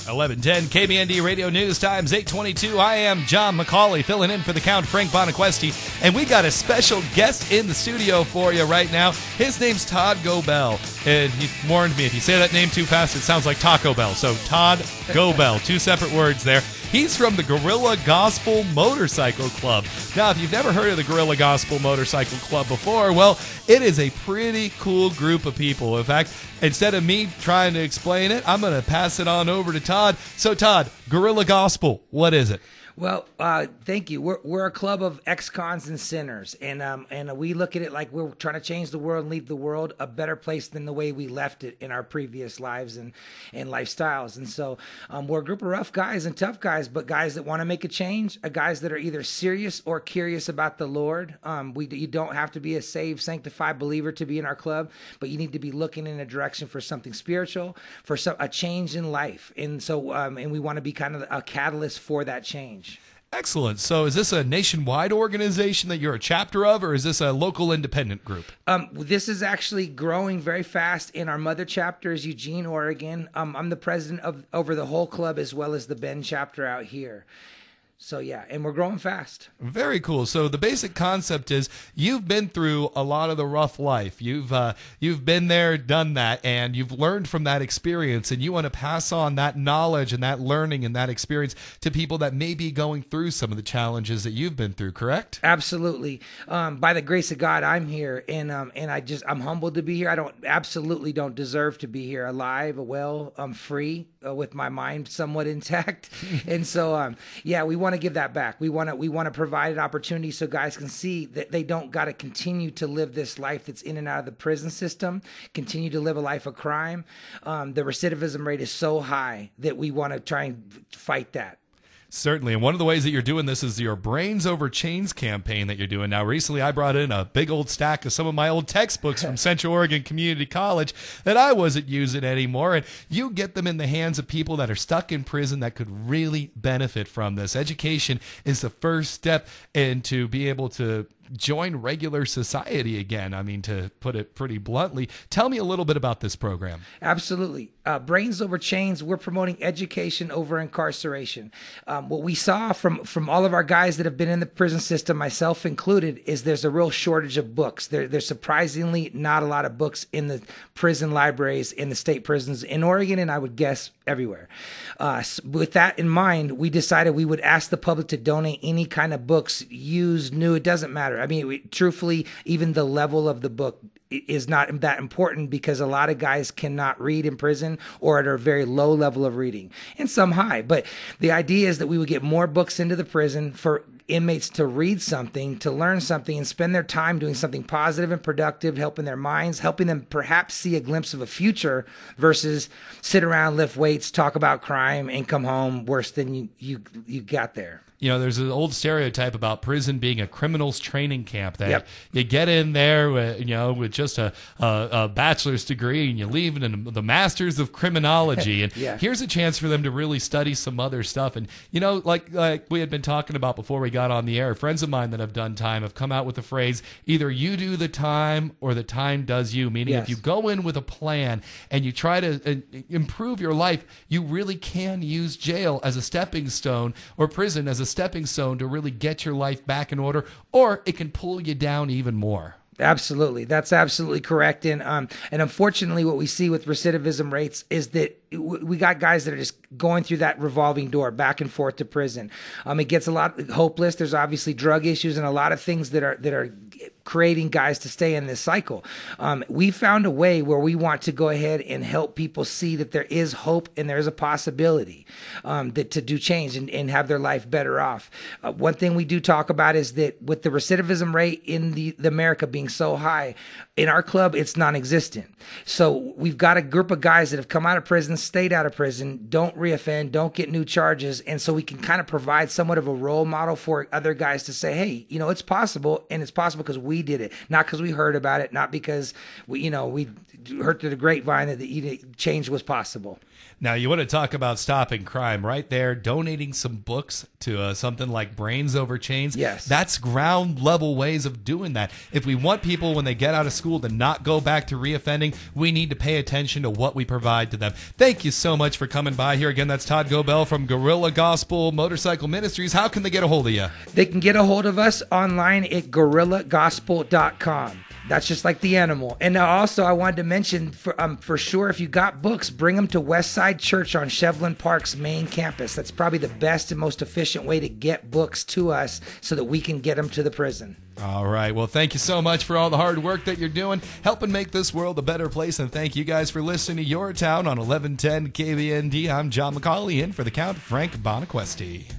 1110 KBND Radio News Times 8:22. I am John MacAulay filling in for the Count Frank Bonaquesti, and we got a special guest in the studio for you right now. His name's Todd Gobel, and he warned me if you say that name too fast, it sounds like Taco Bell. So Todd Gobel, two separate words there. He's from the Gorilla Gosple Motorcycle Club. Now, if you've never heard of the Gorilla Gosple Motorcycle Club before, well, it is a pretty cool group of people. In fact, instead of me trying to explain it, I'm going to pass it on over to Todd. So, Todd, Gorilla Gosple, what is it? Well, thank you. We're a club of ex-cons and sinners, and we look at it like we're trying to change the world and leave the world a better place than the way we left it in our previous lives and lifestyles. And so we're a group of rough guys and tough guys, but guys that want to make a change, guys that are either serious or curious about the Lord. You don't have to be a saved, sanctified believer to be in our club, but you need to be looking in a direction for something spiritual, for a change in life. And so, and we want to be kind of a catalyst for that change. Excellent. So is this a nationwide organization that you're a chapter of, or is this a local independent group? This is actually growing very fast, and our mother chapter is Eugene, Oregon. I'm the president over the whole club as well as the Bend chapter out here. So, yeah, and we're growing fast. Very cool. So the basic concept is you've been through a lot of the rough life. You've been there, done that, and you've learned from that experience, and you want to pass on that knowledge and that learning and that experience to people that may be going through some of the challenges that you've been through, correct? Absolutely. By the grace of God, I'm here, and I'm humbled to be here. I absolutely don't deserve to be here, alive, well, free, with my mind somewhat intact. And so, yeah, we want to give that back. We want to provide an opportunity so guys can see that they don't got to continue to live this life that's in and out of the prison system, continue to live a life of crime. The recidivism rate is so high that we want to try and fight that. Certainly, and one of the ways that you're doing this is your Brains Over Chains campaign that you're doing now. Recently, I brought in a big old stack of some of my old textbooks from Central Oregon Community College that I wasn't using anymore, and you get them in the hands of people that are stuck in prison that could really benefit from this. Education is the first step into be able to join regular society again. I mean, to put it pretty bluntly. Tell me a little bit about this program. Absolutely. Brains Over Chains, we're promoting education over incarceration. What we saw from all of our guys that have been in the prison system, myself included, is there's a real shortage of books. There's surprisingly not a lot of books in the prison libraries in the state prisons in Oregon, and I would guess everywhere. With that in mind, we decided we would ask the public to donate any kind of books, used, new, it doesn't matter. I mean, truthfully, even the level of the book is not that important because a lot of guys cannot read in prison or at a very low level of reading, and some high. But the idea is that we would get more books into the prison for inmates to read something, to learn something, and spend their time doing something positive and productive, helping their minds, helping them perhaps see a glimpse of a future versus sit around, lift weights, talk about crime, and come home worse than you got there. You know, there's an old stereotype about prison being a criminal's training camp that you get in there with just a bachelor's degree and you leave in the master's of criminology. And here's a chance for them to really study some other stuff. And, you know, like we had been talking about before we got on the air, friends of mine that have done time have come out with the phrase, either you do the time or the time does you, meaning if you go in with a plan and you try to improve your life, you really can use jail as a stepping stone or prison as a stepping stone to really get your life back in order, or it can pull you down even more. Absolutely. That's absolutely correct. And unfortunately, what we see with recidivism rates is that we got guys that are just going through that revolving door back and forth to prison. It gets a lot hopeless. There's obviously drug issues and a lot of things that are creating guys to stay in this cycle. We found a way where we want to go ahead and help people see that there is hope and there is a possibility that to do change and have their life better off. One thing we do talk about is that with the recidivism rate in the America being so high, in our club, it's non-existent. So we've got a group of guys that have come out of prison, stayed out of prison, don't reoffend, don't get new charges. And so we can kind of provide somewhat of a role model for other guys to say, hey, you know, it's possible. And it's possible because we did it, not because we heard about it, not because we heard through the grapevine that change was possible. Now, you want to talk about stopping crime right there, donating some books to something like Brains Over Chains. Yes. That's ground level ways of doing that. If we want people when they get out of school to not go back to reoffending, we need to pay attention to what we provide to them. Then thank you so much for coming by here. Again, that's Todd Gobel from Gorilla Gospel Motorcycle Ministries. How can they get a hold of you? They can get a hold of us online at gorillagospel.com. That's just like the animal. And also, I wanted to mention for sure, if you got books, bring them to Westside Church on Shevlin Park's main campus. That's probably the best and most efficient way to get books to us so that we can get them to the prison. All right. Well, thank you so much for all the hard work that you're doing, helping make this world a better place. And thank you guys for listening to Your Town on 1110 KBND. I'm John MacAulay, in for the Count, Frank Bonaquesti.